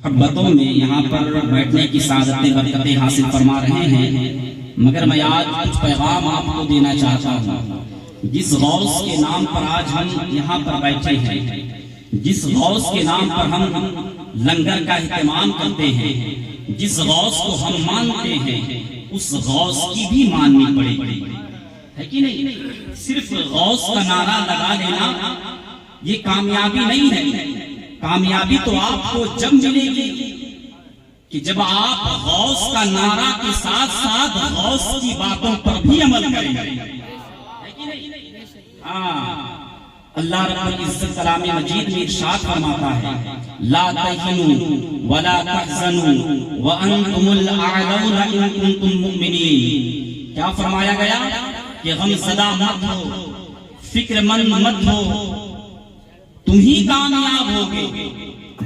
محبتوں میں یہاں پر بیٹھنے کی سعادتیں برکتیں حاصل فرما رہے ہیں، مگر میں آج کچھ پیغام آپ کو دینا چاہتا ہوں۔ جس غوث کے نام پر آج ہم یہاں پر بیٹھے ہیں، جس غوث کے نام پر ہم لنگر کا اہتمام کرتے ہیں، جس غوث کو ہم مانتے ہیں، اس غوث کی بھی ماننی پڑے گی، ہے کہ نہیں؟ صرف غوث کا نعرہ لگا لینا یہ کامیابی نہیں ہے۔ کامیابی تو آپ کو جب ملے گی کہ جب آپ غوث کا نعرہ کے ساتھ ساتھ غوث کی باتوں پر بھی عمل کریں گے۔ اللہ رب العزت کلام مجید میں ارشاد فرماتا ہے، لا تہنوا ولا تحزنوا وانتم الاعلون ان کنتم مؤمنین۔ کیا فرمایا گیا کہ غم زدہ مت ہو، فکر مند مت ہو، تم ہی کامیاب ہوگے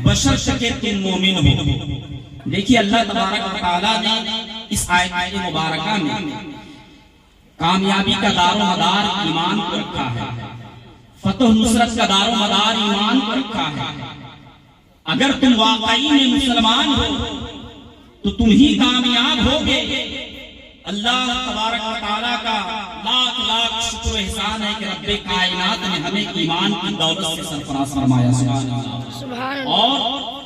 بشرط کہ تم مومن ہو۔ دیکھیے اللہ تبارک و تعالیٰ نے اس آیت مبارکہ میں کامیابی کا دار و مدار ایمان کو رکھا ہے، فتح نصرت کا دار و مدار ایمان کو رکھا ہے۔ اگر تم واقعی میں مسلمان ہو تو تم ہی کامیاب ہوگے۔ اللہ تبارک و تعالیٰ کا لاکھ لاکھ شکر و احسان ہے کہ رب کائنات نے ہمیں ایمان کی دولت سے سرفراز فرمایا۔ سبحان اللہ۔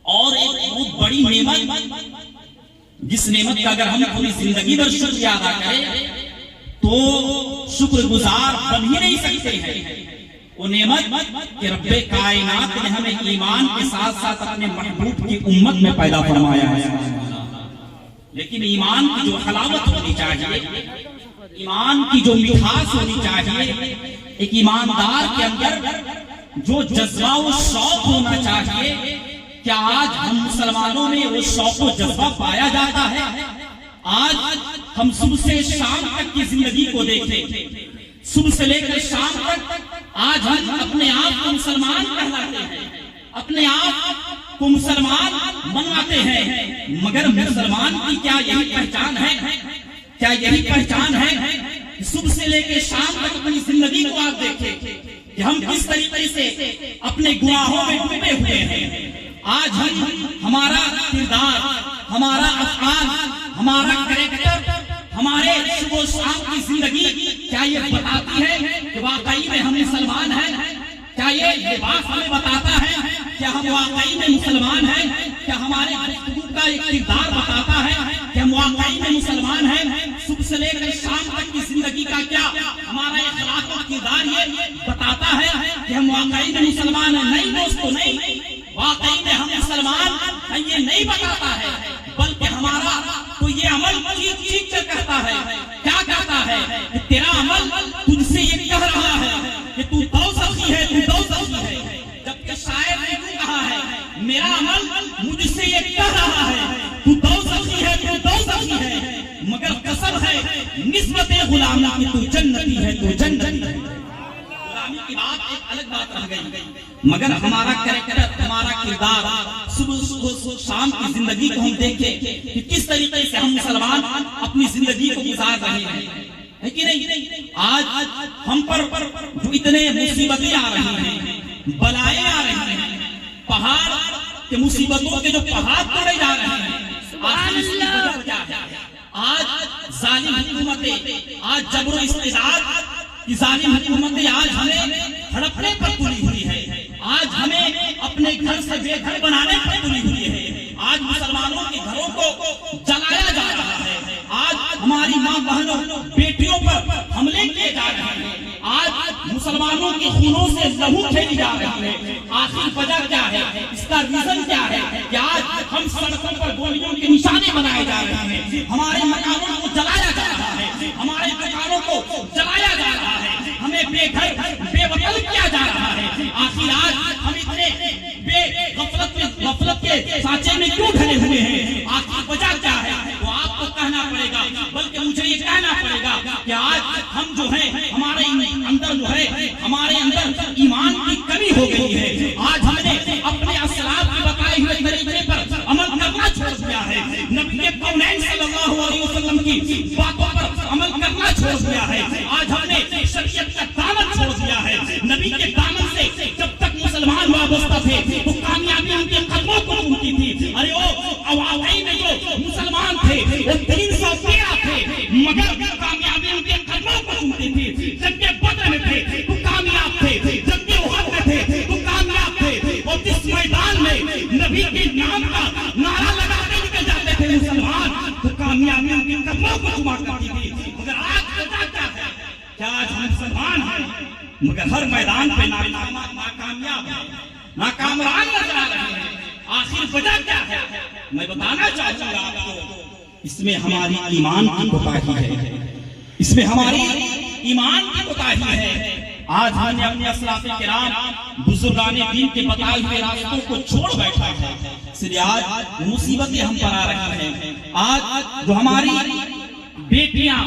اور ایک بہت بڑی نعمت، جس نعمت کا اگر ہم پوری زندگی بھر شکر ادا کریں تو شکر گزار بن ہی نہیں سکتے ہیں، وہ نعمت کہ رب کائنات نے ہمیں ایمان کے ساتھ ساتھ اپنے محبوب کی امت میں پیدا فرمایا ہے۔ لیکن ایمان کی جو حلاوت ہونی چاہیے، ایمان کی جو مٹھاس ہونی چاہیے، ایک ایماندار کے اندر جو جذبہ و شوق ہونا چاہیے، کیا آج ہم مسلمانوں میں وہ شوق و جذبہ پایا جاتا ہے؟ آج ہم صبح سے شام تک کی زندگی کو دیکھیں، صبح سے لے کر شام تک آج ہم اپنے آپ کو مسلمان کہلاتے ہیں، اپنے آپ کو مسلمان منواتے ہیں، مگر مسلمان کی کیا یہی پہچان ہے؟ کیا یہی پہچان ہے؟ صبح سے لے کے شام تک اپنی زندگی کو آپ دیکھیں کہ ہم کس طریقے سے اپنے گناہوں میں ڈوبے ہوئے ہیں۔ آج ہمارا کردار، ہمارا افعال، ہمارا کریکٹر، ہمارے صبح و شام کی زندگی کیا یہ بتاتی ہے کہ واقعی میں ہم مسلمان ہیں؟ کیا یہ لباس ہمیں بتاتا ہے کہ ہم واقعی میں مسلمان ہیں؟ کیا ہمارے گفتگو کا ایک کردار بتاتا ہے کہ ہم واقعی میں مسلمان ہیں؟ صبح سے لے کر شام تک کی زندگی کا کیا ہمارا اخلاق و کردار یہ بتاتا ہے کہ ہم واقعی میں مسلمان ہیں؟ نہیں دوستو، نہیں، واقعی میں ہم مسلمان ہیں یہ نہیں بتاتا ہے، بلکہ ہمارا تو یہ عمل چیخ چیخ کر کہتا ہے، کیا کہتا ہے کہ تیرا عمل تجھ سے یہ کہہ رہا ہے کہ تو دوزخی ہے، تو دوزخی ہے۔ جبکہ شاعر نے کہا ہے میرا عمل مجھ سے یہ کہہ رہا ہے تو دوزخی ہے، تو دوزخی ہے، مگر قسم ہے نسبت غلامی کی تو جنتی ہے، تو جنتی ہے۔ غلامی کی بات ایک الگ بات رہ گئی، مگر ہمارا کریکٹر، ہمارا کردار، صبح شام کی زندگی کو ہم دیکھیں کہ کس طریقے سے ہم مسلمان اپنی زندگی کو گزار رہے ہیں، ہے کہ نہیں؟ آج ہم پر جو اتنے مصیبتیں آ رہی ہیں، بلائیں آ رہی ہیں، پہاڑ کے مصیبتوں کے جو پہاڑ توڑے جا رہے ہیں، آج ظالم حکومتیں، آج جبر و استبداد کی ظالم حکومتیں آج ہمیں ہڑپنے پر تلی ہوئی ہے، آج ہمیں اپنے گھر سے بے گھر بنانے پر تلی ہوئی ہے، آج مسلمانوں کے گھروں کو جلایا جا رہا ہے، آج ہماری ماں بہنوں بیٹیوں پر حملے کیے جا رہے ہیں، آج مسلمانوں کے خونوں سے لہو کھیلی جا رہی ہے۔ آخر وجہ کیا ہے؟ اس کا ریزن کیا ہے کہ آج ہم سڑکوں پر گولیوں کے نشانے بنائے جا رہے ہیں، ہمارے مکانوں کو جلایا جا رہا ہے، ہمارے دکانوں کو جلایا جا رہا ہے، ہمیں بے گھر بے وطن کیا جا رہا ہے۔ آخر آج ہم اتنے بے غفلت کے سانچے میں کیوں ڈھلے ہوئے ہیں؟ آخر وجہ کیا ہے؟ وہ آپ کو کہنا پڑے گا، بلکہ مجھے یہ کہنا پڑے گا کہ آج ہم جو ہیں ہمارے اندر جو ہے ہمارے اندر ایمان کی کمی ہو گئی ہے۔ آج ہم نے اپنے اسلاف کے بتائے ہوئے طریقے پر عمل کرنا چھوڑ دیا ہے، نبی کونین صلی اللہ علیہ وسلم کی باتوں پر عمل کرنا چھوڑ دیا ہے۔ آج ہم نے شریعت کا دامن چھوڑ دیا ہے، نبی کے دامن سے جب تک مسلمان وابستہ تھے تو کامیابی ان کے قدموں کو نبی کے نام کا نعرہ لگاتے نکل جاتے تھے مسلمان تو کامیابی ان کے قدموں کو چوما کرتی تھی. مگر آج وجہ کیا ہے؟ کیا آج ہم مسلمان ہیں مگر ہر میدان پہ ناکامیاب ہیں, ناکامران نظر آ رہے ہیں. آخر وجہ کیا ہے؟ میں بتانا چاہوں گا آپ کو, اس میں ہماری ایمان کی کوتاہی ہے, اس میں ہماری ایمان کی کوتاہی ہے. آج ہم نے اپنے اسلاف کرام بزرگان دین کے بتائے ہوئے راستوں کو چھوڑ بیٹھا ہے, اس لیے آج مصیبتیں ہم پر آ رہی ہیں. آج جو ہماری بیٹیاں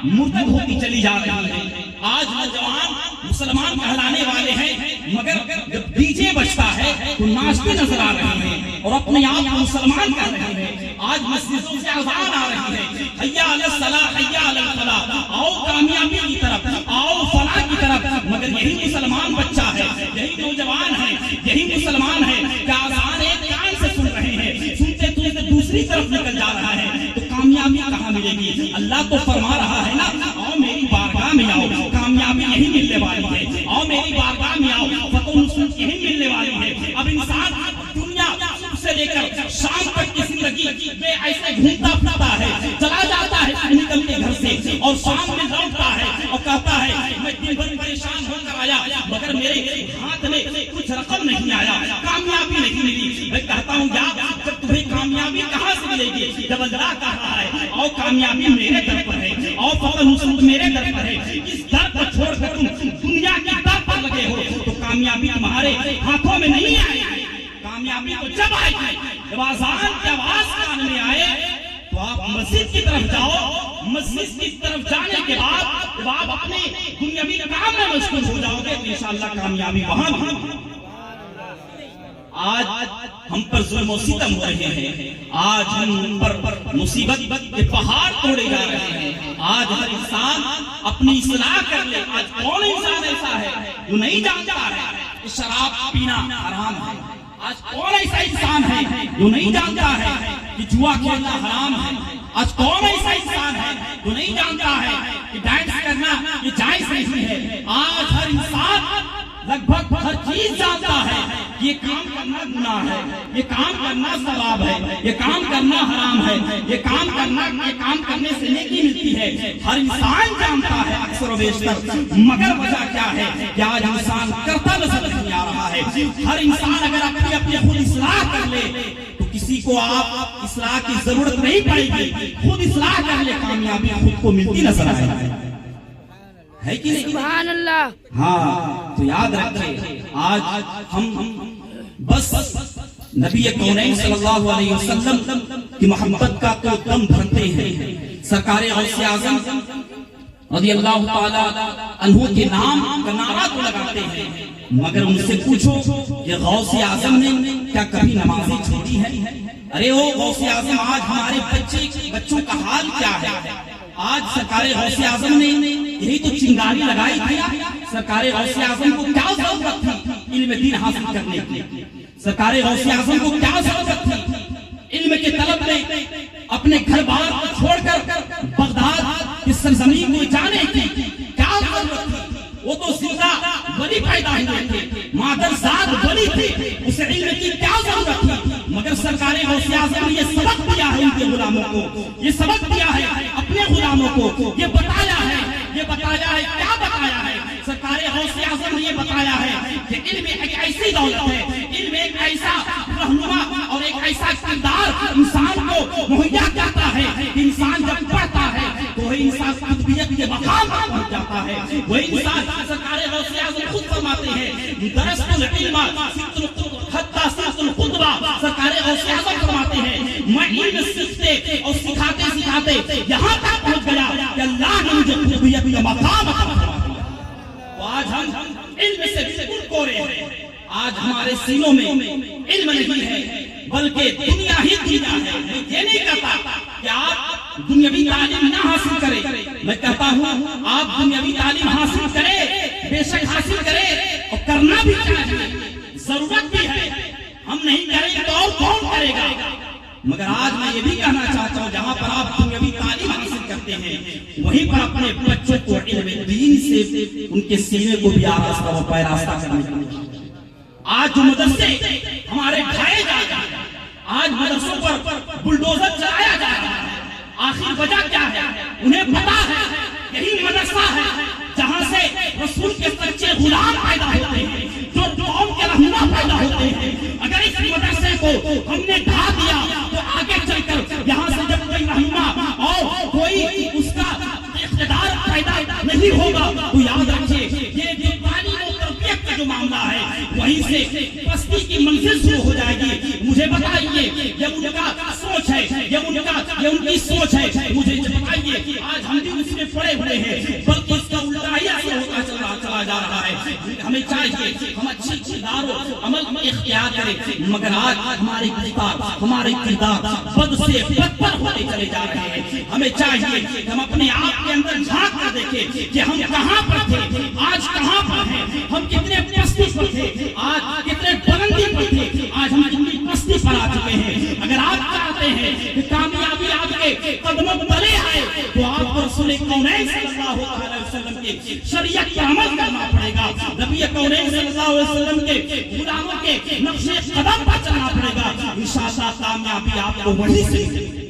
مرتد ہوتی چلی جا رہی ہیں, آج نوجوان مسلمان کہلانے والے ہیں مگر جب ڈی جے بجتا ہے تو ناچتے نظر آ رہے ہیں اور اپنے آپ کو مسلمان کہہ رہے ہیں. آج مسجدوں سے اذان آ رہی ہے, حیا علی الصلاۃ حیا علی الفلاح, آؤ کامیابی کی طرف, آؤ فلاح کی طرف. مگر یہی مسلمان بچہ ہے, یہی نوجوان ہے, یہی مسلمان ہے کہ اذان ایک کان سے سن رہے ہیں, سنتے سنتے دوسری طرف نکل جا رہا ہے. تو کامیابی کہاں ملے گی؟ اللہ تو فرما رہا ہے نا, آؤ میری بارگاہ میں آؤ, کامیابی یہی ملنے والی ہے. آؤ میری بارگاہ میں آؤ, فتح نصرت یہی ملنے والی ہے. اب انسان دنیا سے لے کر شام تک کی زندگی میں ایسے گھومتا پھرتا ہے, چلا جاتا ہے نکل کے گھر سے اور شام میں لوٹتا ہے اور کہتا ہے میں دن بھر پریشان ہو کر آیا مگر میرے ہاتھ میں کچھ رقم نہیں آیا, کامیابی نہیں ملی. میں کہتا ہوں جب تمہیں کامیابی کہاں سے ملے گی جب اللہ کہا ہے اور کامیابی میرے در پر ہے, اور فتح نصرت میرے در پر ہے. اس در کو چھوڑ کر تم دنیا کی در پر لگے ہو تو کامیابی تمہارے ہاتھوں میں نہیں آئے گی. کامیابی تو جب آئے گی جب اذان کی آواز کان میں آئے تو آپ مسجد کی طرف جاؤ. مسجد کی طرف جانے کے بعد جب آپ اپنے دنیاوی کام میں مشغول ہو جاؤ گے تو انشاءاللہ کامیابی وہاں. آج ہم پر ظلم و ستم ہو رہے ہیں, آج ہم پر مصیبت کے پہاڑ توڑے جا رہے ہیں. آج ہر انسان اپنی اصلاح کر لے. آج کون انسان ایسا ہے جو نہیں جانتا ہے کہ شراب پینا حرام ہے؟ آج کون ایسا انسان ہے جو نہیں جانتا ہے کہ جوا کھیلنا حرام ہے؟ آج کون ایسا انسان ہے جو نہیں جانتا ہے کہ ڈانس کرنا یہ جائز نہیں ہے؟ آج ہر انسان لگ بھگ ہر چیز جانتا ہے یہ کام کرنا گناہ ہے, یہ کام کرنا ثواب ہے, یہ کام کرنا حرام ہے, یہ کام کرنے سے نیکی ملتی ہے. ہر انسان جانتا ہے اکثر و بیشتر, مگر وجہ کیا ہے کہ آج انسان کرتا نظر نہیں آ رہا ہے. ہر انسان اگر اپنی خود اصلاح کر لے تو کسی کو آپ اصلاح کی ضرورت نہیں پڑے گی. خود اصلاح کر لے, کامیابی خود کو ملتی نظر آئے ہے کہ نہیں؟ سبحان اللہ. ہاں تو یاد رکھیں, آج ہم بس نبی کونین صلی اللہ علیہ وسلم کی محبت کا تو دم بھرتے ہیں, سرکار غوث اعظم رضی اللہ تعالی عنہ کے نام کا نعرہ تو لگاتے ہیں, مگر ان سے پوچھو کہ غوث اعظم نے کیا کبھی نمازیں چھوڑی ہے؟ ارے او غوث اعظم, آج ہمارے بچوں کا حال کیا ہے؟ آج سرکار غوث اعظم نے یہی تو چنگاری لگائی تھی. سرکار غوث اعظم کو کیا ضرورت تھی علم دین حاصل کرنے کی؟ سرکار غوث اعظم کو کیا ضرورت تھی علم کے طلب میں اپنے گھر بار کو چھوڑ کر بغداد کی سرزمین کو جانے کی کیا ضرورت تھی؟ وہ تو زندہ ولی پیدا ہوئے تھے, مادر ذات ولی تھی, اسے علم کی کیا ضرورت تھی؟ مگر سرکار غوث اعظم نے یہ سبق دیا ہے ان کے غلاموں کو, یہ سبق دیا ہے اپنے غلاموں کو, یہ بتایا ہے کیا بتایا ہے؟ سرکار غوث اعظم نے یہ بتایا ہے کہ علم ایک ایسی دولت ہے, علم ایک ایسا رہنما اور ایک ایسا کردار انسان کو مہیا کرتا ہے کہ انسان جب پڑھتا ہے تو وہ انسان قطبیت کے مقام پر پہنچ جاتا ہے. وہ انسان, سرکار غوث اعظم خود فرماتے ہیں درست العلم حتی سیخ الخطبہ, سرکار غوث اعظم فرماتے ہیں میں علم سیکھتے اور سکھاتے یہاں تک پہنچ گیا کہ اللہ نے مجھے قطبیت کا مقام عطا فرمایا. آج ہم علم سے بالکل کورے ہیں. آج ہمارے سینوں میں علم نہیں ہے بلکہ دنیا ہی دنیا ہے. میں یہ نہیں کہتا کہ آپ دنیاوی تعلیم نہ حاصل کریں, میں کہتا ہوں آپ دنیاوی تعلیم حاصل کریں, بے شک حاصل کریں اور کرنا بھی چاہیے, ضرورت بھی ہے. ہم نہیں کریں تو اور کون کرے گا؟ مگر آج میں یہ بھی کہنا چاہتا ہوں جہاں پر آپ دنیاوی تعلیم حاصل کرتے ہیں وہیں پر اپنے بچوں کو علم دین سے ان کے سینے کو بھی آراستہ و پیراستہ کرنے. آج جو مدرسے ہمارے ڈھائے جا آج مدرسوں پر بلڈوزر چلایا جا رہا ہے. آخر وجہ کیا ہے؟ انہیں پتا ہے یہی مدرسہ ہے جہاں سے رسول کے سچے غلام پیدا ہوتے ہیں, جو قوم کے رہنما پیدا ہوتے ہیں. اگر اس مدرسے کو ہم نے ڈھا دیا تو آگے چل کر یہاں سے جب کوئی رہنما اور کوئی اس کا اقتدار پیدا نہیں ہوگا تو یاد رکھیے یہ جو تعلیم و تربیت کا جو معاملہ ہے وہیں سے پستی کی منزل شروع ہو جائے گی. مجھے بتائیے یہ ان کا سوچ ہے, یہ ان کی سوچ ہے. مجھے بتائیے آج ہم بھی اس میں پڑے ہوئے ہیں بلکہ اس کا الٹا ہی ایسا ہوتا چلا جا رہا ہے. ہمیں چاہیے ہم اچھی کردار و عمل اختیار کریں, مگر آج ہمارے کردار بد سے بدتر ہوتے چلے جا رہے ہیں. ہمیں چاہیے کہ ہم اپنے آپ کے اندر جھانک کر دیکھیں کہ ہم کہاں پر تھے, آج کہاں پر ہیں. ہم کتنے پستی پر تھے, آج کتنے بلندی پر تھے, آج ہم کتنی پستی پر آ چکے ہیں. اگر آپ چاہتے ہیں کہ کامیابی آپ کے قدموں تلے آئے تو آپ کو رسول کونین صلی اللہ علیہ وسلم کی شریعت پر عمل کرنا پڑے گا. نبی کونین صلی اللہ علیہ وسلم کے غلاموں کے نقش قدم پر چلنا پڑے گا. انشاءاللہ کامیابی آپ کو وہیں سے ملے گی.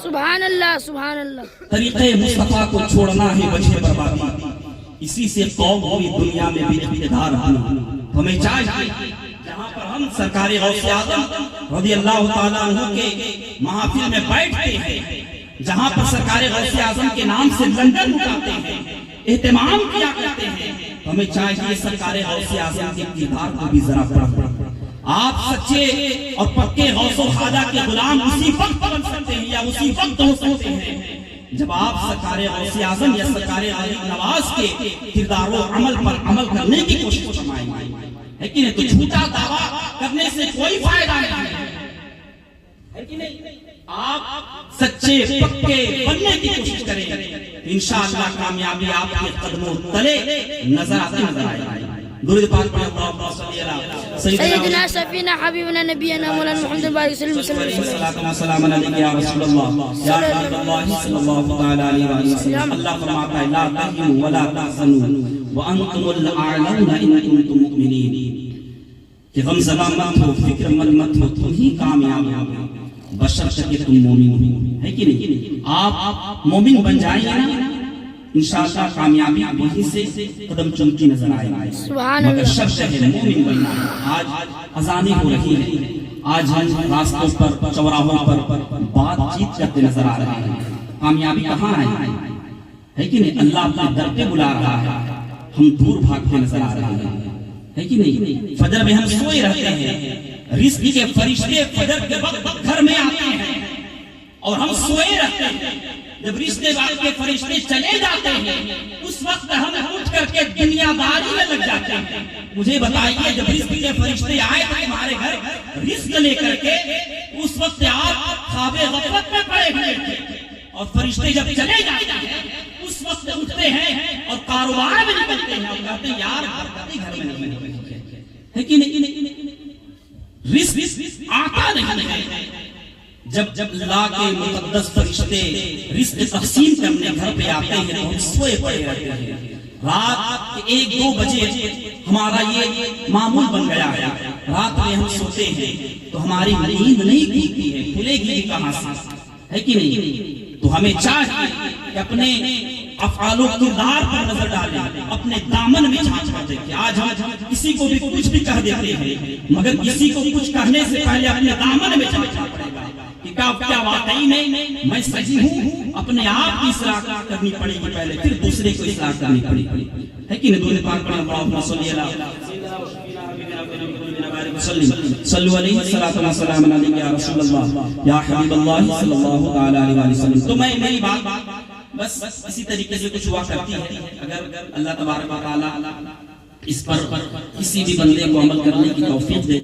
سبحان اللہ, سبحان اللہ. طریقے مصطفیٰ کو چھوڑنا ہے وجہ بربادی, اسی سے قوم ہوئی دنیا میں بھی اقتدار ہونا. ہمیں چاہیے جہاں پر ہم سرکار غوث اعظم رضی اللہ تعالیٰ عنہ کے محافل میں بیٹھتے ہیں, جہاں پر سرکار غوث اعظم کے نام سے لنگر اٹھاتے ہیں, اہتمام کیا کرتے ہیں, ہمیں چاہیے سرکار غوث اعظم کے اقتدار کو بھی ذرا پڑھیں. آپ سچے اور پکے غوث و خواجہ کے غلام اسی وقت بن سکتے ہیں یا اسی وقت ہو سکتے ہیں جب آپ سرکار غوث اعظم یا سرکار غریب نواز کے کردار و عمل پر عمل کرنے کی کوشش فرمائیں. ہے کہ نہیں؟ تو جھوٹا دعویٰ کرنے سے کوئی فائدہ نہیں ہے کہ نہیں؟ آپ سچے پکے بننے کی کوشش کریں, انشاءاللہ کامیابی آپ کے قدموں تلے نظر آئے. درود پاک پڑھیں اللہم صلی علی سیدنا شفینا حبیبنا نبینا مولانا محمد بارک صلی اللہ علیہ وسلم. صلاۃ و سلام علیک یا رسول اللہ یا حبیب اللہ صلی اللہ تعالی علیہ وسلم. اللہ فرماتا ہے لا تہنوا ولا تحزنوا وانتم الاعلون ان کنتم مؤمنین, کہ غم زدہ مت ہو, فکر مت ہو, تم ہی کامیاب ہو بشرط کہ تم مومن ہو. ہے کہ نہیں؟ آپ مومن بن جائیں گے نا انشاءاللہ کامیابی وہیں سے قدم چمکی نظر آئے گی. مگر شرط ہے مومن بننا. آج اذانیں ہو رہی ہیں, آج ہم راستوں پر چوراہوں پر بات چیت کرتے نظر آ رہے ہیں. کامیابی کہاں ہے کہ نہیں؟ اللہ اپنے در پہ بلا رہا ہے, ہم دور بھاگتے نظر آ رہے ہیں. ہے کہ نہیں؟ فجر میں ہم سوئے رہتے ہیں, رزق کے فرشتے فجر کے وقت گھر میں آتے ہیں اور ہم سوئے رہتے ہیں. جب رشتے دار کے فرشتے چلے جاتے ہیں اس وقت ہم اٹھ کر کے دنیا داری میں لگ جاتے ہیں. مجھے بتائیے جب رزق کے فرشتے آئے تو تمہارے گھر رزق لے کر کے, اس وقت آپ خواب غفلت میں پڑے ہوئے تھے, اور فرشتے جب چلے جاتے ہیں اس وقت اٹھتے ہیں اور کاروبار میں نکلتے ہیں اور کہتے ہیں یار گھر میں نہیں ہے کہ نہیں؟ رزق آتا نہیں ہے. جب اللہ کے مقدس فرشتے رزق تقسیم کرنے گھر پہ آتے ہیں تو ہم سوئے پڑے رہتے ہیں. رات 1-2 بجے ہمارا یہ معمول بن گیا ہے, رات میں ہم سوتے ہیں تو ہماری نیند نہیں کھلتی ہے, کھلے گی کہاں سے؟ ہے کہ نہیں؟ تو ہمیں چاہیے کہ اپنے افعال و کردار پر نظر ڈالیں, اپنے دامن میں جھانک کر دیکھیں. آج ہم کسی کو بھی کچھ بھی کہہ دیتے ہیں, مگر کسی کو کچھ کہنے سے پہلے اپنے دامن میں جھانکنا پڑے گا کہ کیا واقعی میں صحیح ہوں. اپنے آپ کی اصلاح کرنی پڑے گی پہلے, پھر دوسرے کو اصلاح کرنی پڑے گی. ہے کہ نہیں؟ درود پاک پڑھیں اللہم صلی صلو علیہ صلاۃ و سلام علیک یا رسول اللہ یا حبیب اللہ صلی اللہ تعالی علیہ وسلم. تو میری بات بس اسی طریقے سے کچھ ہوا کرتی ہے. اگر اللہ تبارک و تعالی اس پر کسی بھی بندے کو عمل کرنے کی توفیق دے